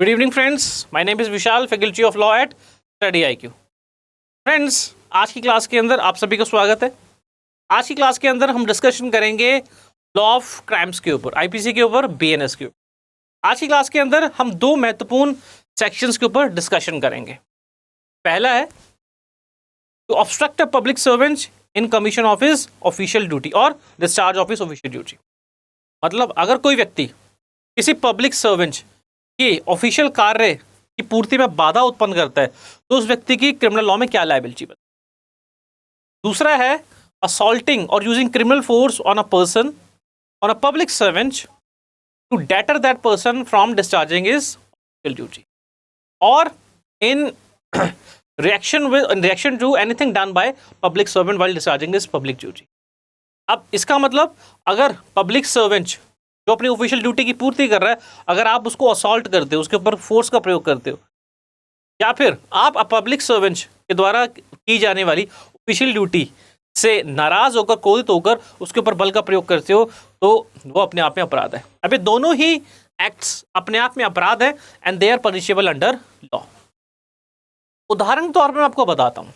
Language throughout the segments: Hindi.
Good evening, friends. My name is Vishal, Faculty of Law at Study IQ. Friends, आज की क्लास के अंदर आप सभी का स्वागत है। आज की क्लास के अंदर हम डिस्कशन करेंगे लॉ ऑफ क्राइम्स के ऊपर, आईपीसी के ऊपर, बीएनएस के ऊपर। आज की क्लास के अंदर हम दो महत्वपूर्ण सेक्शंस के ऊपर डिस्कशन करेंगे। पहला है to obstruct a public servant in commission of his official duty और discharge of his official duty. मतलब अगर कोई व्यक्ति किसी पब्लिक सर्वेंट की ऑफिशियल कार्य की पूर्ति में बाधा उत्पन्न करता है तो उस व्यक्ति की क्रिमिनल लॉ में क्या लायबिलिटी बनती है। दूसरा है असॉल्टिंग और using criminal force on a person on a public servant to deter that person from discharging his official duty और in reaction to anything done by public servant while discharging his public duty. अब इसका मतलब अगर पब्लिक सर्वेंट जो अपनी ऑफिशियल ड्यूटी की पूर्ति कर रहा है, अगर आप उसको असॉल्ट करते हो, उसके ऊपर फोर्स का प्रयोग करते हो, या फिर आप पब्लिक सर्वेंट के द्वारा की जाने वाली ऑफिशियल ड्यूटी से नाराज होकर, क्रोधित होकर उसके ऊपर बल का प्रयोग करते हो, तो वो अपने आप में अपराध है। अभी दोनों ही एक्ट्स अपने आप में अपराध है and they are punishable under law. उदाहरण के तौर पर मैं आपको बताता हूँ।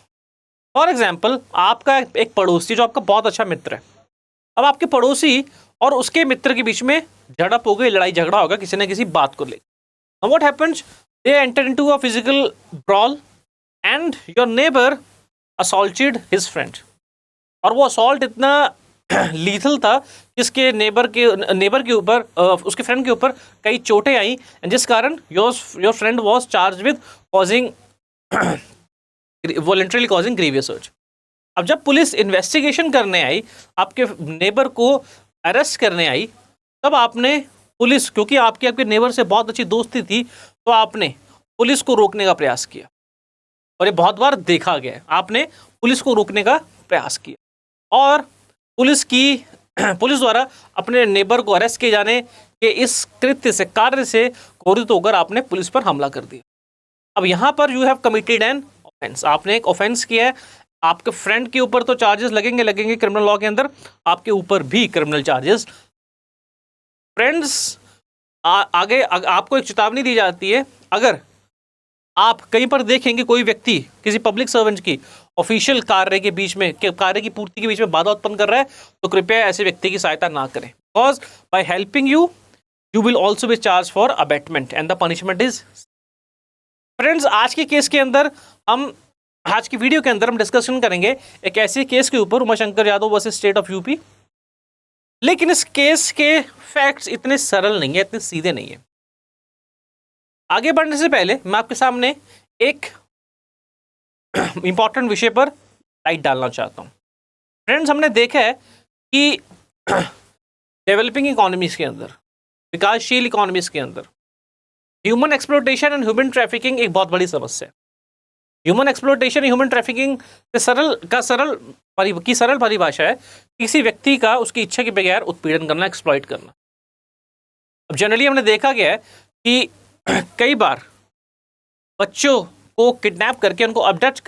फॉर एग्जाम्पल, आपका एक पड़ोसी जो आपका बहुत अच्छा मित्र है, अब आपके पड़ोसी और उसके मित्र के बीच में झड़प हो गई, लड़ाई झगड़ा होगा किसी न किसी बात को लेकर। What happens, they enter into a physical brawl and your neighbour assaulted his friend. और वो असॉल्ट इतना लीथल था जिसके नेबर के ऊपर, उसके फ्रेंड के ऊपर कई चोटें आई, जिस कारण your friend was charge with causing voluntarily causing grievous hurt. अब जब पुलिस इन्वेस्टिगेशन करने आई, आपके नेबर को अरेस्ट करने आई, तब आपने पुलिस, क्योंकि आपके नेबर से बहुत अच्छी दोस्ती थी, तो आपने पुलिस को रोकने का प्रयास किया। और ये बहुत बार देखा गया है, आपने पुलिस को रोकने का प्रयास किया और पुलिस द्वारा अपने नेबर को अरेस्ट किए जाने के इस कृत्य से, कार्य से क्रोधित होकर आपने पुलिस पर हमला कर दिया। अब यहाँ पर you have committed an offence, आपने एक ऑफेंस किया है। आपके फ्रेंड के ऊपर तो चार्जेस लगेंगे क्रिमिनल लॉ के अंदर, आपके ऊपर भी क्रिमिनल चार्जेस। फ्रेंड्स, आगे आपको एक चेतावनी दी जाती है, अगर आप कहीं पर देखेंगे कोई व्यक्ति किसी पब्लिक सर्वेंट की ऑफिशियल कार्य की पूर्ति के बीच में बाधा उत्पन्न कर रहा है, तो कृपया ऐसे व्यक्ति की सहायता ना करें, because by helping you will also be charge for abetment and the punishment is. Friends, आज की वीडियो के अंदर हम डिस्कशन करेंगे एक ऐसे केस के ऊपर, Umashankar Yadav versus state of UP. लेकिन इस केस के फैक्ट्स इतने सरल नहीं है, इतने सीधे नहीं है। आगे बढ़ने से पहले मैं आपके सामने एक इंपॉर्टेंट विषय पर लाइट डालना चाहता हूं। फ्रेंड्स, हमने देखा है कि डेवलपिंग इकोनॉमीज के अंदर, विकासशील इकोनॉमीज के अंदर human exploitation and human trafficking एक बहुत बड़ी समस्या है। ह्यूमन एक्सप्लॉयटेशन, ह्यूमन ट्रैफिकिंग की सरल परिभाषा है किसी व्यक्ति का उसकी इच्छा के बगैर उत्पीड़न करना, एक्सप्लॉइट करना। अब जनरली हमने देखा गया है कि कई बार बच्चों को किडनैप करके, उनको अबडक्ट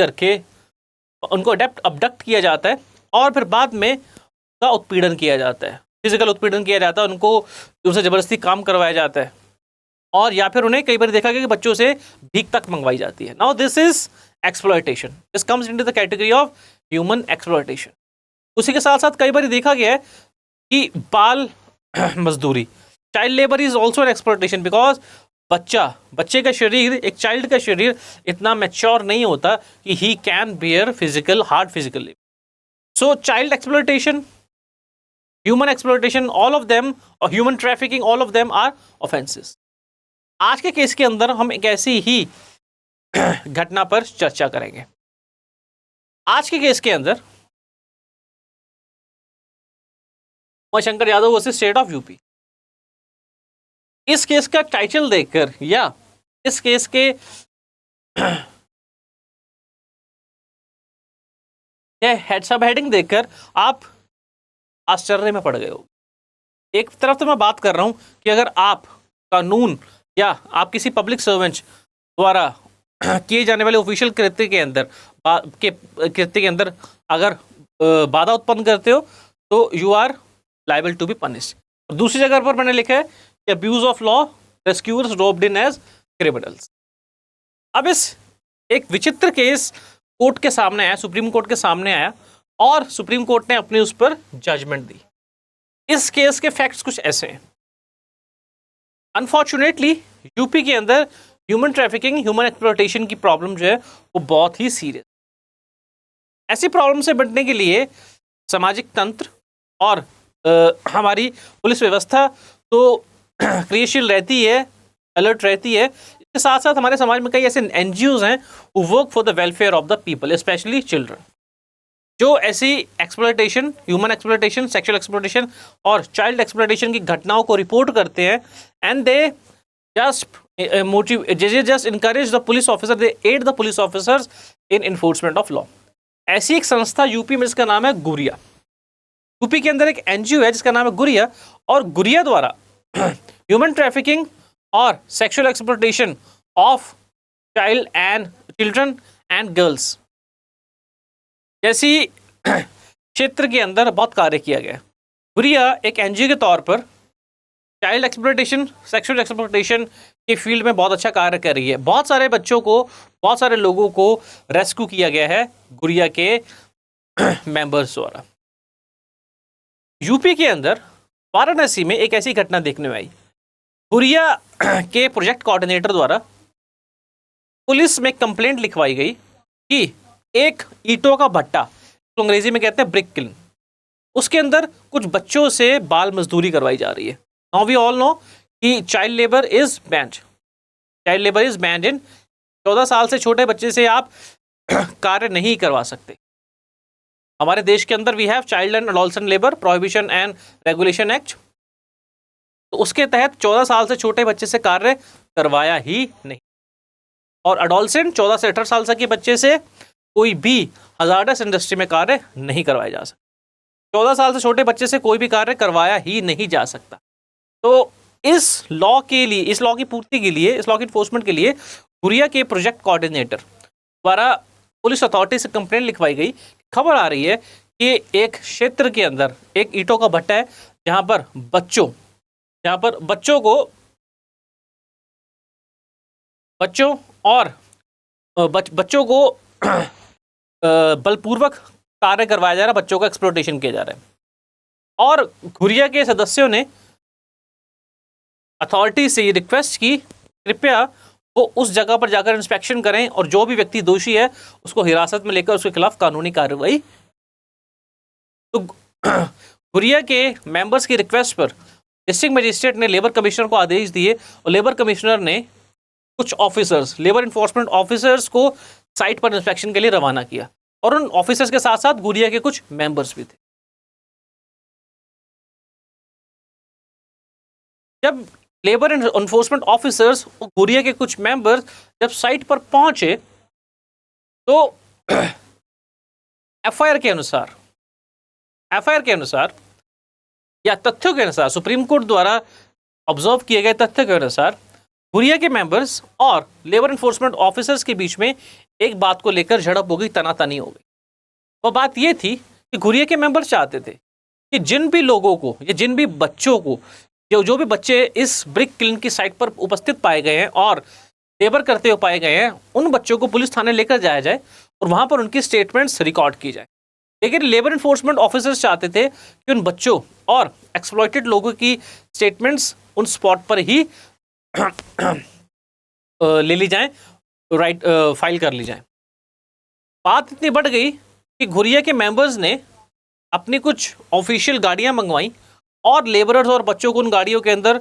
किया जाता है और फिर बाद में उनका उत्पीड़न किया जाता है, फिजिकल उत्पीड़न किया जाता है, उनसे ज़बरदस्ती काम करवाया जाता है, और या फिर उन्हें कई बार देखा गया कि बच्चों से भीख तक मंगवाई जाती है। Now this is exploitation, this comes into the category of human exploitation. उसी के साथ साथ कई बार देखा गया है कि बाल मजदूरी, child labour is also an exploitation, because बच्चे का शरीर, एक चाइल्ड का शरीर इतना मैच्योर नहीं होता कि he can bear hard physical labour. So child exploitation, human exploitation, all of them, और human trafficking, all of them are offences. आज के केस के अंदर हम एक ऐसी ही घटना पर चर्चा करेंगे। आज के केस के अंदर Umashankar Yadav versus state of UP. इस केस का टाइटल देखकर या इस केस के सब हेडिंग देखकर आप आश्चर्य में पड़ गए हो। एक तरफ तो मैं बात कर रहा हूं कि अगर आप कानून या आप किसी पब्लिक सर्वेंट द्वारा किए जाने वाले ऑफिशियल कृत्य के अंदर अगर बाधा उत्पन्न करते हो तो you are liable to be punished. दूसरी जगह पर मैंने लिखा है कि abuse of law rescuers roped in as criminals. अब इस एक विचित्र केस कोर्ट के सामने आया, सुप्रीम कोर्ट के सामने आया और सुप्रीम कोर्ट ने अपनी उस पर जजमेंट दी। इस केस के फैक्ट्स कुछ ऐसे हैं। अनफॉर्चुनेटली यूपी के अंदर ह्यूमन ट्रैफिकिंग, ह्यूमन एक्सप्लॉयटेशन की प्रॉब्लम जो है वो बहुत ही सीरियस। ऐसी प्रॉब्लम से निपटने के लिए सामाजिक तंत्र और हमारी पुलिस व्यवस्था तो क्रियाशील रहती है, अलर्ट रहती है। इसके साथ साथ हमारे समाज में कई ऐसे एनजीओज हैं who work for the welfare of the people, specially children, जो ऐसी exploitation, human exploitation, sexual exploitation और चाइल्ड एक्सप्लॉयटेशन की घटनाओं को रिपोर्ट करते हैं। And they just encourage the police officer, they aid the police officers in enforcement of law। ऐसी एक संस्था यूपी में जिसका नाम है गुरिया। यूपी के अंदर एक एनजीओ है जिसका नाम है गुरिया, और गुरिया द्वारा ह्यूमन ट्रैफिकिंग और sexual exploitation of children and girls जैसी क्षेत्र के अंदर बहुत कार्य किया गया। गुरिया एक एनजीओ के तौर पर चाइल्ड एक्सप्लॉयटेशन, सेक्सुअल एक्सप्लॉयटेशन के फील्ड में बहुत अच्छा कार्य कर रही है। बहुत सारे बच्चों को, बहुत सारे लोगों को रेस्क्यू किया गया है गुरिया के मेंबर्स द्वारा। यूपी के अंदर वाराणसी में एक ऐसी घटना देखने में आई। गुरिया के प्रोजेक्ट कोऑर्डिनेटर द्वारा पुलिस में कंप्लेंट लिखवाई गई कि एक ईंटों का भट्टा, तो अंग्रेजी में कहते हैं ब्रिक किल्न, उसके अंदर कुछ बच्चों से बाल मजदूरी करवाई जा रही है। नाउ वी ऑल नो कि child labour is banned. Child labour is banned in 14 साल से छोटे बच्चे से आप कार्य नहीं करवा सकते। हमारे देश के अंदर we have child and adolescent labour prohibition and regulation act, तो उसके तहत 14 साल से छोटे बच्चे से कार्य करवाया ही नहीं। और एडोलसेंट 14 से 18 साल तक के बच्चे से कोई भी हजार्डस इंडस्ट्री में कार्य नहीं करवाया जा सकता। 14 साल से छोटे बच्चे से कोई भी कार्य करवाया ही नहीं जा सकता। तो इस लॉ के लिए, इस लॉ की पूर्ति के लिए, इस लॉ की इन्फोर्समेंट के लिए गुरिया के प्रोजेक्ट कोऑर्डिनेटर द्वारा पुलिस अथॉरिटी से कंप्लेंट लिखवाई गई। खबर आ रही है कि एक क्षेत्र के अंदर एक ईंटों का भट्टा है जहां पर बच्चों को बलपूर्वक कार्य करवाया जा रहा है, बच्चों का एक्सप्लॉयटेशन किया जा रहा है। और गुरिया के सदस्यों ने अथॉरिटी से ये रिक्वेस्ट की कृपया वो उस जगह पर जाकर इंस्पेक्शन करें और जो भी व्यक्ति दोषी है उसको हिरासत में लेकर उसके खिलाफ कानूनी कार्रवाई। तो गुरिया के मेंबर्स की रिक्वेस्ट पर डिस्ट्रिक्ट मजिस्ट्रेट ने लेबर कमिश्नर को आदेश दिए और लेबर कमिश्नर ने कुछ ऑफिसर्स, लेबर इन्फोर्समेंट ऑफिसर्स को साइट पर इंस्पेक्शन के लिए रवाना किया, और उन ऑफिसर्स के साथ साथ गुरिया के कुछ मेंबर्स भी थे। जब लेबर एनफोर्समेंट ऑफिसर्स और गुरिया के कुछ मेंबर्स जब साइट पर पहुंचे तो एफआईआर के अनुसार या तथ्यों के अनुसार, सुप्रीम कोर्ट द्वारा ऑब्जर्व किए गए तथ्य के अनुसार गुरिया के मेंबर्स और लेबर एनफोर्समेंट ऑफिसर्स के बीच में एक बात को लेकर झड़प हो गई, तनातनी हो गई। वो बात ये थी कि गुरिया के मेंबर्स चाहते थे कि जिन भी लोगों को या जिन भी बच्चों को, जो भी बच्चे इस ब्रिक किल्न की साइट पर उपस्थित पाए गए हैं और लेबर करते हुए पाए गए हैं, उन बच्चों को पुलिस थाने लेकर जाया जाए और वहां पर उनकी स्टेटमेंट्स रिकॉर्ड की जाए। लेकिन लेबर एनफोर्समेंट ऑफिसर्स चाहते थे कि उन बच्चों और एक्सप्लॉयटेड लोगों की स्टेटमेंट्स उन स्पॉट पर ही ले ली जाएं, फाइल कर ली जाए। बात इतनी बढ़ गई कि गुरिया के मेंबर्स ने अपनी कुछ ऑफिशियल गाड़ियां मंगवाई और लेबरर्स और बच्चों को उन गाड़ियों के अंदर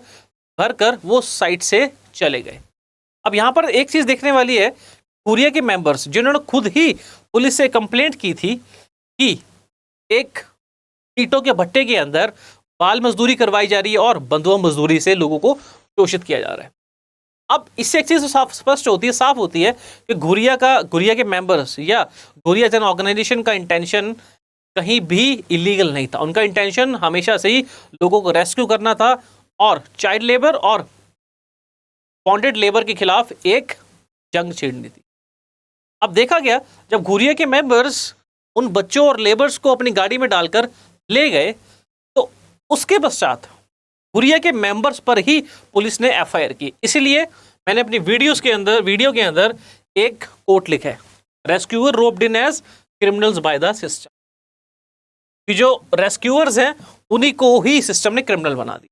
भरकर वो साइट से चले गए। अब यहाँ पर एक चीज़ देखने वाली है, गुरिया के मेंबर्स जिन्होंने खुद ही पुलिस से कंप्लेंट की थी कि एक ईंटों के भट्टे के अंदर बाल मजदूरी करवाई जा रही है और बंधुआ मजदूरी से लोगों को शोषित किया जा रहा है। अब इससे एक चीज़ साफ होती है कि गुरिया के मेंबर्स या गुरिया जन ऑर्गेनाइजेशन का इंटेंशन कहीं भी इलीगल नहीं था। उनका इंटेंशन हमेशा से ही लोगों को रेस्क्यू करना था और चाइल्ड लेबर और बॉन्डेड लेबर के खिलाफ एक जंग छेड़नी थी। अब देखा गया, जब गुरिया के मेंबर्स उन बच्चों और लेबर्स को अपनी गाड़ी में डालकर ले गए तो उसके पश्चात गुरिया के मेंबर्स पर ही पुलिस ने एफआईआर की। इसीलिए मैंने अपनी वीडियो के अंदर एक कोट लिखा है, rescuer roped in as criminals by the system, कि जो रेस्क्यूअर्स हैं उन्हीं को ही सिस्टम ने क्रिमिनल बना दिया।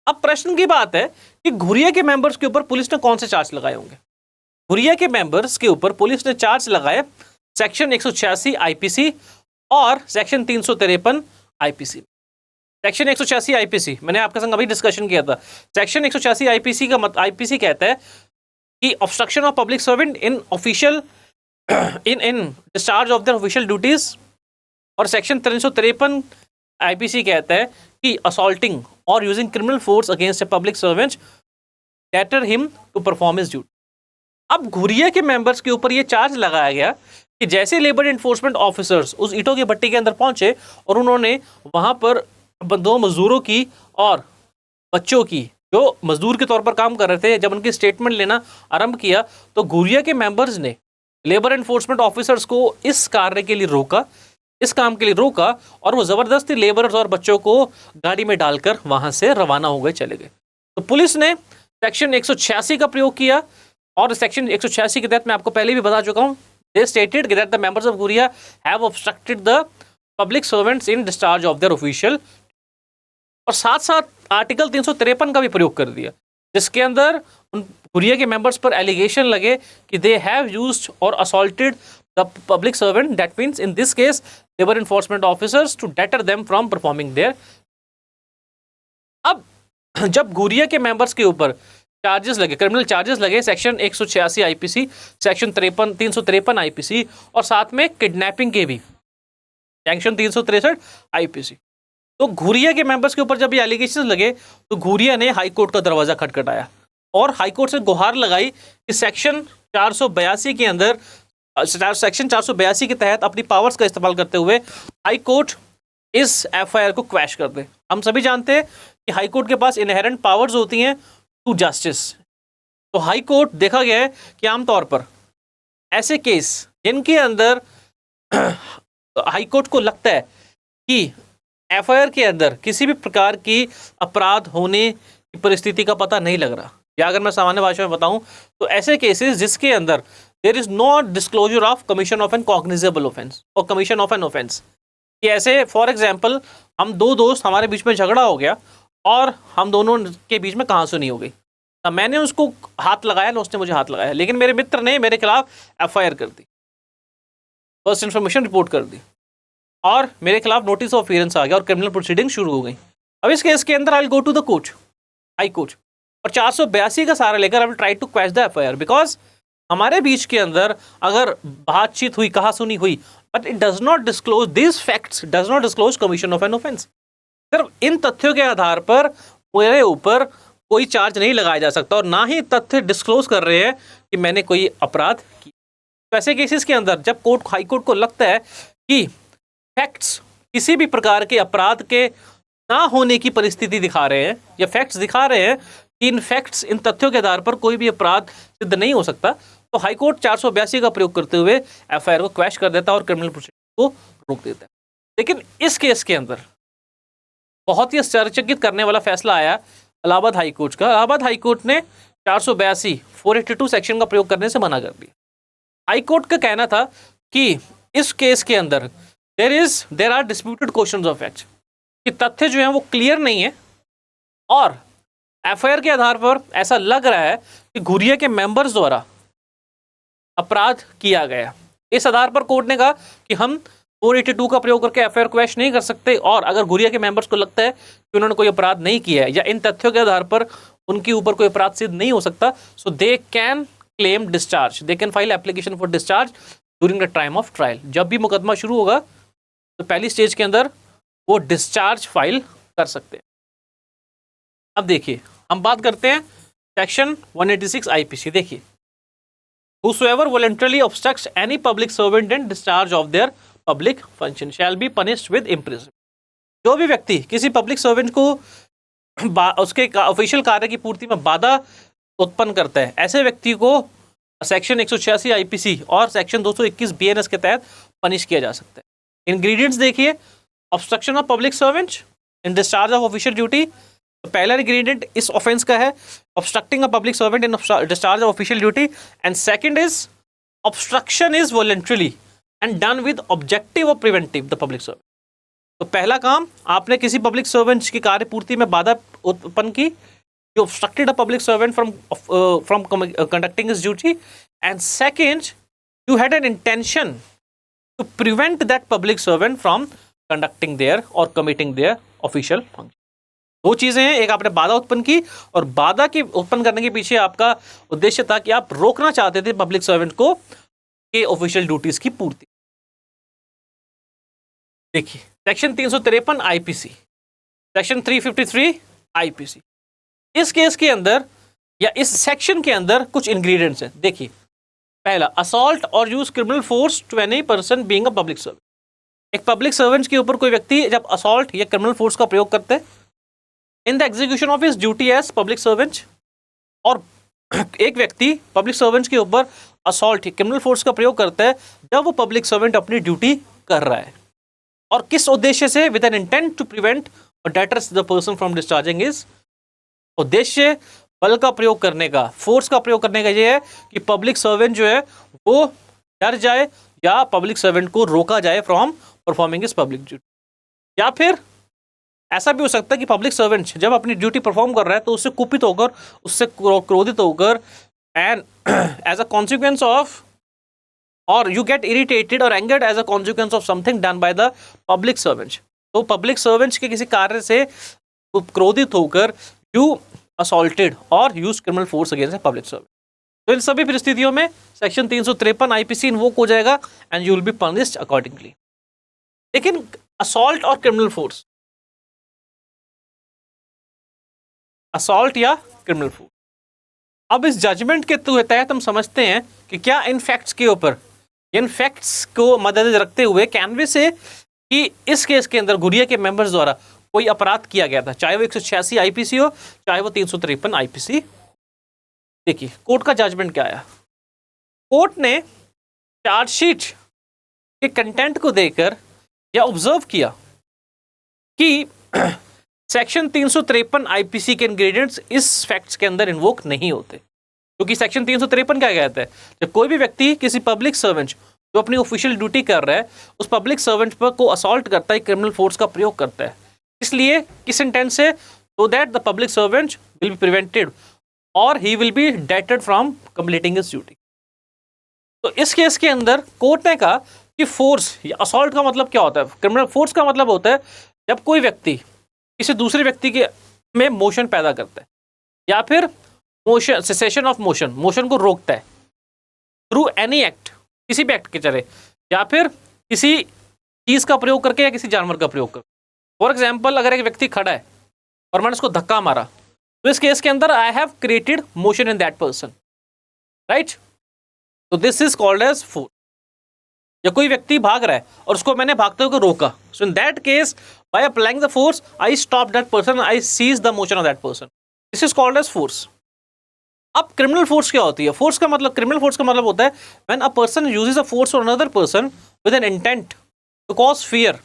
अब प्रश्न की बात है कि घुरिया के मेंबर्स के ऊपर पुलिस ने कौन से चार्ज लगाए होंगे। घुरिया के मेंबर्स के ऊपर पुलिस ने चार्ज लगाए सेक्शन 186 आईपीसी और सेक्शन 353 आईपीसी। सेक्शन 186 आईपीसी मैंने आपके संग अभी डिस्कशन किया था। सेक्शन 186 आईपीसी का आईपीसी कहता है कि obstruction of public servant in official in discharge of their official duties, और सेक्शन 353 आईपीसी कहता है कि असॉल्टिंग और using criminal force against a public servant deter him to perform his duty. अब घुरिया के मेंबर्स के ऊपर ये चार्ज लगाया गया कि जैसे लेबर इन्फोर्समेंट ऑफिसर्स उस ईंटों की भट्टी के अंदर पहुंचे और उन्होंने वहां पर दो मजदूरों की और बच्चों की, जो मजदूर के तौर पर काम कर रहे थे, जब उनकी स्टेटमेंट लेना आरंभ किया तो घुरिया के मेंबर्स ने लेबर इन्फोर्समेंट ऑफिसर्स को इस कार्य के लिए रोका, इस काम के लिए रोका, और वो ज़बरदस्ती लेबर्स और बच्चों को गाड़ी में डालकर वहां से रवाना हो गए, चले गए। तो पुलिस ने सेक्शन 186 का प्रयोग किया, और सेक्शन 186 के तहत मैं आपको पहले भी बता चुका हूँ, they stated that the members of Ghuria have obstructed the public servants in discharge of their official, और साथ साथ आर्टिकल 353 का भी प्रयोग कर दिया, जिसके अंदर उन घुरिया के मेंबर्स पर एलिगेशन लगे कि दे हैव यूज्ड और assaulted the public servant, that means in this case labour enforcement officers, to deter them from performing their. अब जब घुरिया के मेंबर्स के ऊपर चार्जेस लगे, क्रिमिनल चार्जेस लगे, सेक्शन 186 आईपीसी, सेक्शन 353 आईपीसी, और साथ में किडनैपिंग के भी सेक्शन 363 आईपीसी, तो घुरिया के मेंबर्स के ऊपर जब ये एलिगेशंस लगे तो घुरिया ने हाई कोर्ट का दरवाजा खटखटाया और हाई कोर्ट से गुहार लगाई कि सेक्शन 482 के अंदर, सेक्शन 482 के तहत अपनी पावर्स का इस्तेमाल करते हुए हाई कोर्ट इस एफआईआर को क्वैश कर दे। हम सभी जानते हैं कि हाई कोर्ट के पास इनहेरेंट पावर्स होती हैं टू जस्टिस। तो हाई कोर्ट देखा गया है कि आमतौर पर ऐसे केस जिनके अंदर हाई कोर्ट को लगता है कि एफआईआर के अंदर किसी भी प्रकार की अपराध होने की परिस्थिति का पता नहीं लग रहा, या अगर मैं सामान्य भाषा में बताऊं तो ऐसे केसेस जिसके अंदर there is no disclosure of commission of an cognizable offence और कमीशन ऑफ एन ऑफेंस, कि ऐसे फॉर एग्जांपल हम दो दोस्त, हमारे बीच में झगड़ा हो गया और हम दोनों के बीच में कहासुनी हो गई, मैंने उसको हाथ लगाया ना उसने मुझे हाथ लगाया, लेकिन मेरे मित्र ने मेरे खिलाफ एफआईआर कर दी, फर्स्ट इन्फॉर्मेशन रिपोर्ट कर दी, और मेरे खिलाफ नोटिस ऑफ अपीयरेंस आ गया और क्रिमिनल प्रोसीडिंग शुरू हो गई। अब इस केस के अंदर I will go to the court, high court, और 482 का सहारा लेकर I will try to quash the FIR, because हमारे बीच के अंदर अगर बातचीत हुई, कहासुनी हुई, but it does not disclose this facts, does not disclose commission of an offence. सिर्फ इन तथ्यों के आधार पर मेरे ऊपर कोई चार्ज नहीं लगाया जा सकता, और ना ही तथ्य डिस्क्लोज कर रहे हैं कि मैंने कोई अपराध किया। तो ऐसे केसेस के अंदर जब कोर्ट, हाई कोर्ट को लगता है कि फैक्ट्स किसी भी प्रकार के अपराध के ना होने की परिस्थिति दिखा रहे हैं, या फैक्ट्स दिखा रहे हैं कि इन फैक्ट्स, इन तथ्यों के आधार पर कोई भी अपराध सिद्ध नहीं हो सकता, तो हाई कोर्ट 482 का प्रयोग करते हुए एफआईआर को क्वैश कर देता है और क्रिमिनल प्रोसीडिंग को रोक देता है। लेकिन इस केस के अंदर बहुत ही आश्चर्यचकित करने वाला फैसला आया इलाहाबाद हाई कोर्ट का। इलाहाबाद हाई कोर्ट ने 482 482 सेक्शन का प्रयोग करने से मना कर दिया। हाई कोर्ट का कहना था कि इस केस के अंदर there are disputed questions of fact, कि तथ्य जो है वो क्लियर नहीं है, और एफआईआर के आधार पर ऐसा लग रहा है कि घुरिया के मेंबर्स द्वारा अपराध किया गया। इस आधार पर कोर्ट ने कहा कि हम 482 का प्रयोग करके एफआईआर क्वैश नहीं कर सकते, और अगर घुरिया के मेंबर्स को लगता है कि उन्होंने कोई अपराध नहीं किया है या इन तथ्यों के आधार पर उनके ऊपर कोई अपराध सिद्ध नहीं हो सकता, so they can claim discharge, they can file application for discharge during the time of trial. जब भी मुकदमा शुरू होगा तो पहली स्टेज के अंदर वो डिस्चार्ज फाइल कर सकते हैं। अब देखिए, हम बात करते हैं सेक्शन 186 आईपीसी। देखिए, whosoever voluntarily obstructs any public servant in discharge of their public function shall be punished with imprisonment। जो भी व्यक्ति किसी पब्लिक सर्वेंट को उसके ऑफिशियल कार्य की पूर्ति में बाधा उत्पन्न करता है, ऐसे व्यक्ति को सेक्शन 186 आईपीसी और सेक्शन 221 बीएनएस के तहत पनिश किया जा सकता है। इंग्रेडिएंट्स देखिए, obstruction of public servant in discharge of official duty, तो पहला इंग्रेडिएंट इस ऑफेंस का है obstructing a public servant in discharge of official duty, and second is obstruction is voluntarily and done with objective of preventive the public servant. तो पहला काम, आपने किसी पब्लिक सर्वेंट की कार्यपूर्ति में बाधा उत्पन्न की, you obstructed a public servant from conducting his duty, and second, you had an intention to prevent that public servant from conducting their or committing their official function. दो चीजें हैं, एक आपने बाधा उत्पन्न की, और बाधा की उत्पन्न करने के पीछे आपका उद्देश्य था कि आप रोकना चाहते थे पब्लिक सर्वेंट को के ऑफिशियल ड्यूटीज की पूर्ति। देखिए सेक्शन 353 आईपीसी, सेक्शन 353 आईपीसी, इस केस के अंदर या इस सेक्शन के अंदर कुछ इंग्रेडिएंट्स हैं। देखिए पहला, असॉल्ट और use criminal force to any person being a public servant. एक पब्लिक सर्वेंट के ऊपर कोई व्यक्ति जब असॉल्ट या क्रिमिनल फोर्स का प्रयोग करते हैं in the execution of his duty as public servant, और एक व्यक्ति पब्लिक सर्वेंट के ऊपर असॉल्ट या क्रिमिनल फोर्स का प्रयोग करता है जब वो पब्लिक सर्वेंट अपनी ड्यूटी कर रहा है, और किस उद्देश्य से, with an intent to prevent और deters the person from discharging his. उद्देश्य बल का प्रयोग करने का, फोर्स का प्रयोग करने का ये है कि पब्लिक सर्वेंट जो है वो डर जाए या पब्लिक सर्वेंट को रोका जाए from performing his public duty. या फिर ऐसा भी हो सकता है कि पब्लिक सर्वेंट जब अपनी ड्यूटी परफॉर्म कर रहा है तो उससे कुपित होकर, उससे क्रोधित होकर, and as a consequence of, और यू गेट इरिटेटेड और angered as a consequence of something done by the public servant. तो पब्लिक सर्वेंट के किसी कार्य से क्रोधित होकर यू असॉल्टेड और use criminal force against public servant. तो इन सभी परिस्थितियों में सेक्शन 353 आईपीसी इन्वोक हो जाएगा and you will be punished accordingly. लेकिन असॉल्ट और क्रिमिनल फोर्स, असॉल्ट या क्रिमिनल फोर्स, अब इस जजमेंट के तहत हम समझते हैं कि क्या इन फैक्ट्स के ऊपर, इन फैक्ट्स को मद्देनजर रखते हुए कैनवस है कि इस केस के अंदर गुरिया के मेंबर्स द्वारा कोई अपराध किया गया था, चाहे वो 186 आईपीसी हो, चाहे वो 353 आईपीसी। देखिए कोर्ट का जजमेंट क्या आया। कोर्ट ने चार्जशीट के कंटेंट को देखकर यह ऑब्जर्व किया कि सेक्शन 353 आईपीसी के इंग्रेडिएंट्स इस फैक्ट्स के अंदर इन्वोक नहीं होते, क्योंकि सेक्शन 353 क्या कहता है, जब कोई भी व्यक्ति किसी पब्लिक सर्वेंट जो अपनी ऑफिशियल ड्यूटी कर रहा है उस पब्लिक सर्वेंट पर को असॉल्ट करता है, क्रिमिनल फोर्स का प्रयोग करता है, इसलिए किस इंटेंट से, so that the public servant will be prevented और ही विल बी डेटेड फ्रॉम कंप्लीटिंग हिज ड्यूटी। तो इस केस के अंदर कोर्ट ने कहा कि फोर्स या असॉल्ट का मतलब क्या होता है, क्रिमिनल फोर्स का मतलब होता है जब कोई व्यक्ति किसी दूसरे व्यक्ति के में मोशन पैदा करता है या फिर motion, cessation of motion, motion को रोकता है थ्रू एनी एक्ट, किसी भी एक्ट के चले, या फिर किसी चीज का प्रयोग करके या किसी जानवर का प्रयोग करके। फॉर एग्जाम्पल अगर एक व्यक्ति खड़ा है और मैंने उसको धक्का मारा, तो इस केस के अंदर I have created motion in that person, right. तो this is called as force. या कोई व्यक्ति भाग रहा है और उसको मैंने भागते हुए रोका, so in that case by applying the force I stop that person, I cease the motion of that person, this is called as force. अब क्रिमिनल फोर्स क्या होती है? फोर्स का मतलब, क्रिमिनल फोर्स का मतलब होता है when a person uses a force on another person with an intent to cause fear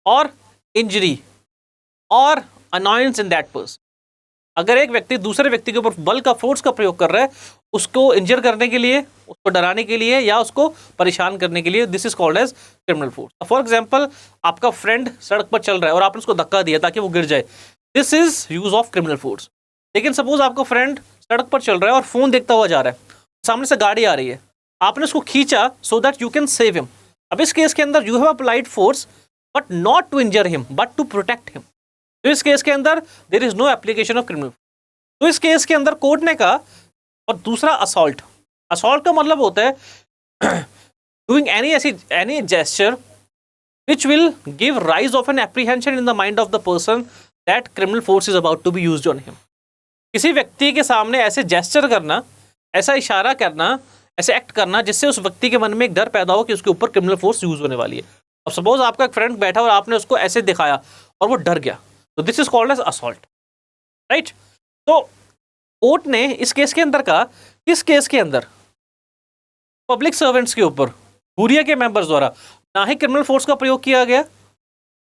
और इंजरी और अनॉयंस इन दैट पर्सन। अगर एक व्यक्ति दूसरे व्यक्ति के ऊपर बल का, फोर्स का प्रयोग कर रहा है उसको इंजर करने के लिए, उसको डराने के लिए या उसको परेशान करने के लिए, this is called as criminal force. For example आपका फ्रेंड सड़क पर चल रहा है और आपने उसको धक्का दिया ताकि वो गिर जाए, this is use of criminal force. लेकिन सपोज आपका फ्रेंड सड़क पर चल रहा है और फोन देखता हुआ जा रहा है, सामने से गाड़ी आ रही है, आपने उसको खींचा so that you can save him. अब इस केस के अंदर you have applied force but not to injure him but to protect him, तो इस केस के अंदर there is no application of criminal. तो इस केस के अंदर कोर्ट ने कहा, और दूसरा असॉल्ट, असॉल्ट का मतलब होता है doing any gesture which will give rise of an apprehension in the mind of the person that criminal force is about to be used on him। किसी व्यक्ति के सामने ऐसे जेस्चर करना, ऐसा इशारा करना, ऐसे एक्ट करना जिससे उस व्यक्ति के मन में एक डर पैदा हो कि उसके ऊपर क्रिमिनल फोर्स यूज होने वाली है। अब सपोज आपका एक फ्रेंड बैठा और आपने उसको ऐसे दिखाया और वो डर गया, तो this is called as assault, right. तो कोर्ट ने इस केस के अंदर कहा, इस केस के अंदर पब्लिक सर्वेंट्स के ऊपर हुरिया के मेंबर्स द्वारा ना ही क्रिमिनल फोर्स का प्रयोग किया गया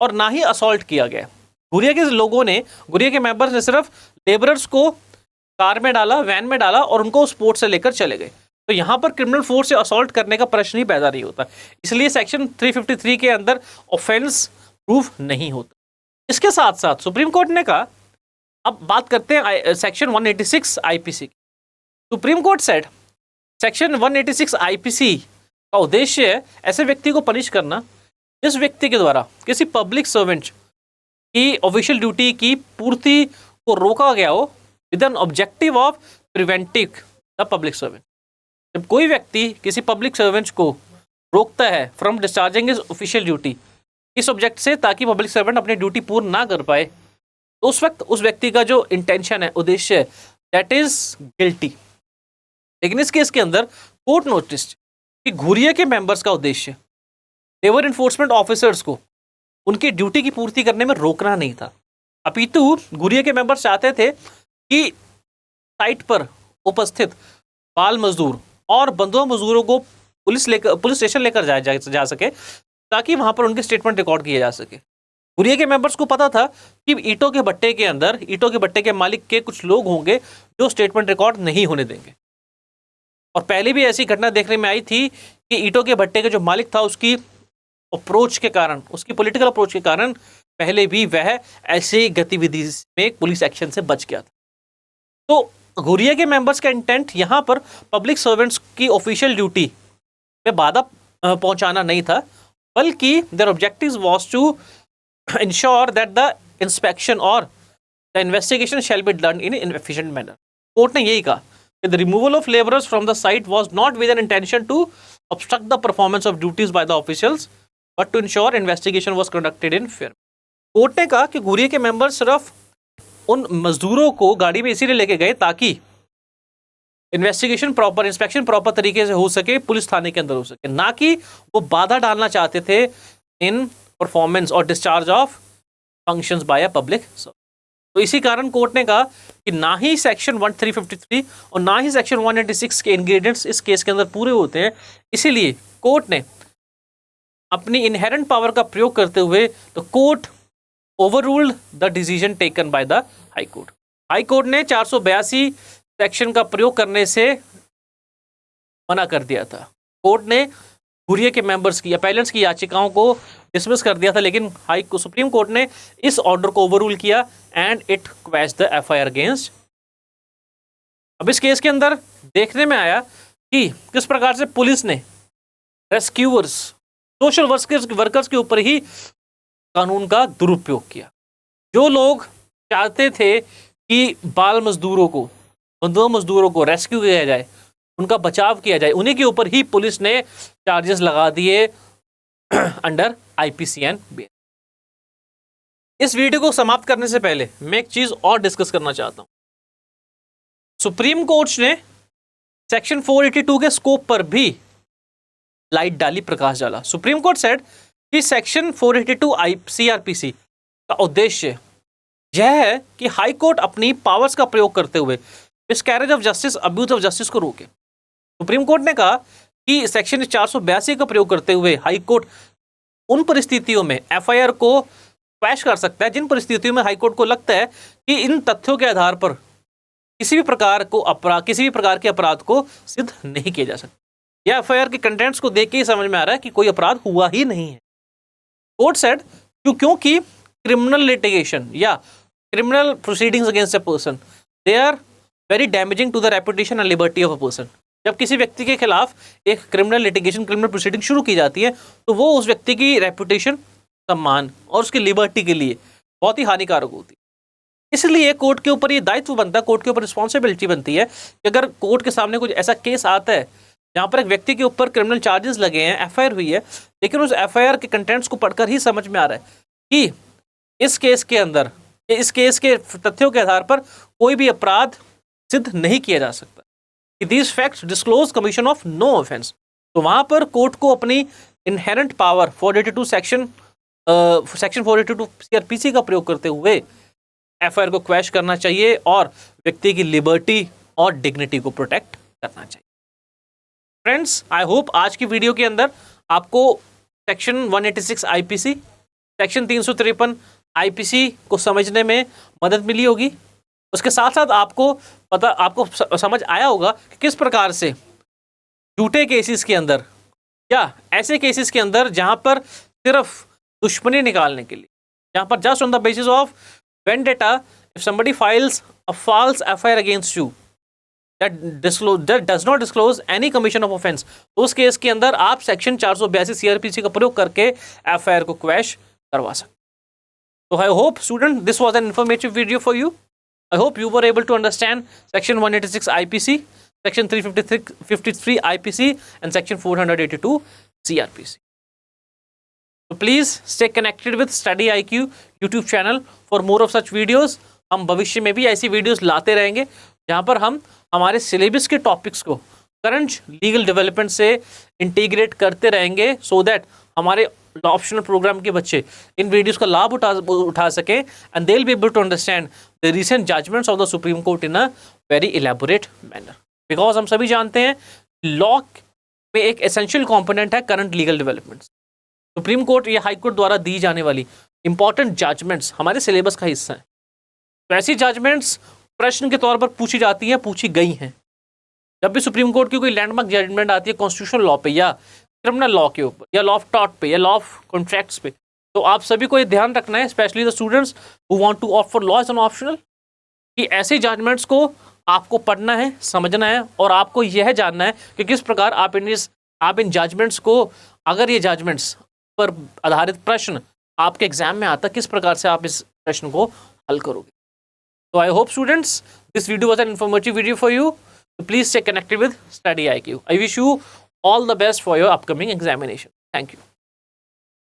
और ना ही असॉल्ट किया गया। गुरिया के लोगों ने, गुरिया के मेंबर्स ने सिर्फ लेबरर्स को कार में डाला, वैन में डाला और उनको स्पोर्ट से लेकर चले गए। तो यहाँ पर क्रिमिनल फोर्स से असॉल्ट करने का प्रश्न ही पैदा नहीं होता, इसलिए सेक्शन 353 के अंदर ऑफेंस प्रूव नहीं होता। इसके साथ साथ सुप्रीम कोर्ट ने कहा, अब बात करते हैं सेक्शन 186 आईपीसी की। Supreme court said section 186 IPC का उद्देश्य है ऐसे व्यक्ति को पनिश करना जिस व्यक्ति के द्वारा किसी पब्लिक सर्वेंट की ऑफिशियल ड्यूटी की पूर्ति को रोका गया हो with an objective of preventing the public servant. जब कोई व्यक्ति किसी पब्लिक सर्वेंट को रोकता है from discharging his official duty इस ऑब्जेक्ट से, ताकि पब्लिक सर्वेंट अपनी ड्यूटी पूर्ण ना कर पाए, तो उस वक्त उस व्यक्ति का जो इंटेंशन है, उद्देश्य है, दैट इज गिल्टी। लेकिन इस केस के अंदर कोर्ट नोटिस कि घुरिया के मेंबर्स का उद्देश्य लेबर इन्फोर्समेंट ऑफिसर्स को उनकी ड्यूटी की पूर्ति करने में रोकना नहीं था, अपितु घुरिया के मेंबर्स चाहते थे कि साइट पर उपस्थित बाल मजदूर और बंधुआ मजदूरों को पुलिस स्टेशन लेकर जा सके, ताकि वहां पर उनके स्टेटमेंट रिकॉर्ड किए जा सके। घुरिया के मेंबर्स को पता था कि ईंटों के भट्टे के अंदर ईंटों के भट्टे के मालिक के कुछ लोग होंगे जो स्टेटमेंट रिकॉर्ड नहीं होने देंगे, और पहले भी ऐसी घटना देखने में आई थी कि ईंटों के भट्टे के जो मालिक था उसकी अप्रोच के कारण, उसकी पॉलिटिकल अप्रोच के कारण पहले भी वह ऐसी गतिविधि में पुलिस एक्शन से बच गया था। तो घुरिया के मेंबर्स का इंटेंट यहाँ पर पब्लिक सर्वेंट्स की ऑफिशियल ड्यूटी में बाधा पहुंचाना नहीं था, बल्कि their objective was to ensure that the inspection और the investigation shall be done in an efficient manner. Court ने यही कहा कि the removal of labourers from the site was not with an intention to obstruct the performance of duties by the officials but to ensure investigation was conducted in fair। Court ने कहा कि घुरिया के मेंबर सिर्फ उन मजदूरों को गाड़ी में इसीलिए लेके गए ताकि इन्वेस्टिगेशन प्रॉपर, इंस्पेक्शन प्रॉपर तरीके से हो सके, पुलिस थाने के अंदर हो सके, ना कि वो बाधा डालना चाहते थे इन परफॉर्मेंस और discharge of functions by a public. तो इसी कारण कोर्ट ने कहा कि ना ही सेक्शन 353 और ना ही सेक्शन 186 के इंग्रेडिएंट्स इस केस के अंदर पूरे होते हैं। इसीलिए कोर्ट ने अपनी इनहेरेंट पावर का प्रयोग करते हुए the court overruled the decision taken by the high court. High court ने 482 सेक्शन का प्रयोग करने से मना कर दिया था। कोर्ट ने घुरिया के मेंबर्स की, अपैलेंट्स की याचिकाओं को डिसमिस कर दिया था, लेकिन सुप्रीम कोर्ट ने इस ऑर्डर को ओवररूल किया and it quash the FIR against. अब इस केस के अंदर देखने में आया कि किस प्रकार से पुलिस ने रेस्क्यूअर्स, सोशल वर्कर्स के ऊपर ही कानून का दुरुपयोग किया। जो लोग चाहते थे कि बाल मजदूरों को, बंधुआ मजदूरों को रेस्क्यू किया जाए, उनका बचाव किया जाए, उन्हीं के ऊपर ही पुलिस ने चार्जेस लगा दिए अंडर आईपीसीएन। इस वीडियो को समाप्त करने से पहले मैं एक चीज और डिस्कस करना चाहता हूं। सुप्रीम कोर्ट ने सेक्शन 482 के स्कोप पर भी लाइट डाली, प्रकाश डाला। सुप्रीम कोर्ट सेड कि सेक्शन 482 सीआरपीसी का उद्देश्य यह है कि हाई कोर्ट अपनी पावर्स का प्रयोग करते हुए miscarriage of justice, abuse of justice को रोके। सुप्रीम कोर्ट ने कहा कि सेक्शन 482 का प्रयोग करते हुए हाई कोर्ट उन परिस्थितियों में एफआईआर को क्वैश कर सकता है जिन परिस्थितियों में हाई कोर्ट को लगता है कि इन तथ्यों के आधार पर किसी भी प्रकार के अपराध को सिद्ध नहीं किया जा सकता, या एफआईआर के कंटेंट्स को देख के ही समझ में आ रहा है कि कोई अपराध हुआ ही नहीं है। कोर्ट सेड क्योंकि क्रिमिनल लिटिगेशन या criminal proceedings against a person they are very damaging to the reputation and liberty of a person. जब किसी व्यक्ति के खिलाफ एक क्रिमिनल लिटिगेशन, क्रिमिनल प्रोसीडिंग शुरू की जाती है तो वो उस व्यक्ति की रेपुटेशन, सम्मान और उसकी लिबर्टी के लिए बहुत ही हानिकारक होती है। इसलिए कोर्ट के ऊपर ये दायित्व बनता है, कोर्ट के ऊपर रिस्पॉन्सिबिलिटी बनती है कि अगर कोर्ट के सामने कुछ ऐसा केस आता है जहाँ पर एक व्यक्ति के ऊपर क्रिमिनल चार्जेस लगे हैं, एफआईआर हुई है, लेकिन उस एफआईआर के कंटेंट्स को पढ़कर ही समझ में आ रहा है कि इस केस के अंदर, इस केस के तथ्यों के आधार पर कोई भी अपराध सिद्ध नहीं किया जा सकता, these facts disclose commission of no offence. तो वहां पर कोर्ट को अपनी इनहेरेंट पावर 482 सेक्शन 482 सीआरपीसी का प्रयोग करते हुए एफआईआर को क्वैश करना चाहिए और व्यक्ति की लिबर्टी और डिग्निटी को प्रोटेक्ट करना चाहिए। फ्रेंड्स, आई होप आज की वीडियो के अंदर आपको सेक्शन 186 आईपीसी, सेक्शन 353 आईपीसी को समझने में मदद मिली होगी। उसके साथ साथ आपको समझ आया होगा कि किस प्रकार से झूठे केसेस के अंदर या ऐसे केसेस के अंदर जहां पर सिर्फ दुश्मनी निकालने के लिए, जहां पर just on the basis of vendetta, if somebody files a false FIR against you that does not disclose any commission of offense, तो उस केस के अंदर आप सेक्शन 482 सीआरपीसी का प्रयोग करके एफआईआर को क्वैश करवा सकते। तो I hope student this was an informative video for you. I hope you were able to understand section 186 IPC, section 353 IPC and section 482 CrPC. So please stay connected with Study IQ YouTube channel for more of such videos। हम भविष्य में भी ऐसी वीडियोस लाते रहेंगे जहाँ पर हम हमारे सिलेबस के टॉपिक्स को करंट लीगल डेवलपमेंट से इंटीग्रेट करते रहेंगे, सो दैट हमारे ऑप्शनल प्रोग्राम के बच्चे इन वीडियोस का लाभ उठा सकें and they will be able to understand the recent judgments of the Supreme Court in a very elaborate manner. Because हम सभी जानते हैं लॉ में एक एसेंशियल कॉम्पोनेंट है current legal developments. Supreme Court या हाई कोर्ट द्वारा दी जाने वाली इंपॉर्टेंट जजमेंट्स हमारे सिलेबस का हिस्सा है। तो ऐसी जजमेंट्स प्रश्न के तौर पर पूछी जाती हैं, पूछी गई हैं। जब भी सुप्रीम कोर्ट की कोई लैंडमार्क जजमेंट आती है कॉन्स्टिट्यूशनल लॉ पे या क्रिमिनल लॉ के ऊपर या लॉ ऑफ टॉर्ट पे या लॉ ऑफ कॉन्ट्रैक्ट्स पे, तो आप सभी को ये ध्यान रखना है, specially the students who want to opt for law as an optional, कि ऐसे जजमेंट्स को आपको पढ़ना है, समझना है और आपको यह जानना है कि किस प्रकार आप इन जजमेंट्स को, अगर ये जजमेंट्स पर आधारित प्रश्न आपके एग्जाम में आता, किस प्रकार से आप इस प्रश्न को हल करोगे। So I hope students this video was an informative video for you. So please stay connected with Study IQ. I wish you all the best for your upcoming examination. Thank you.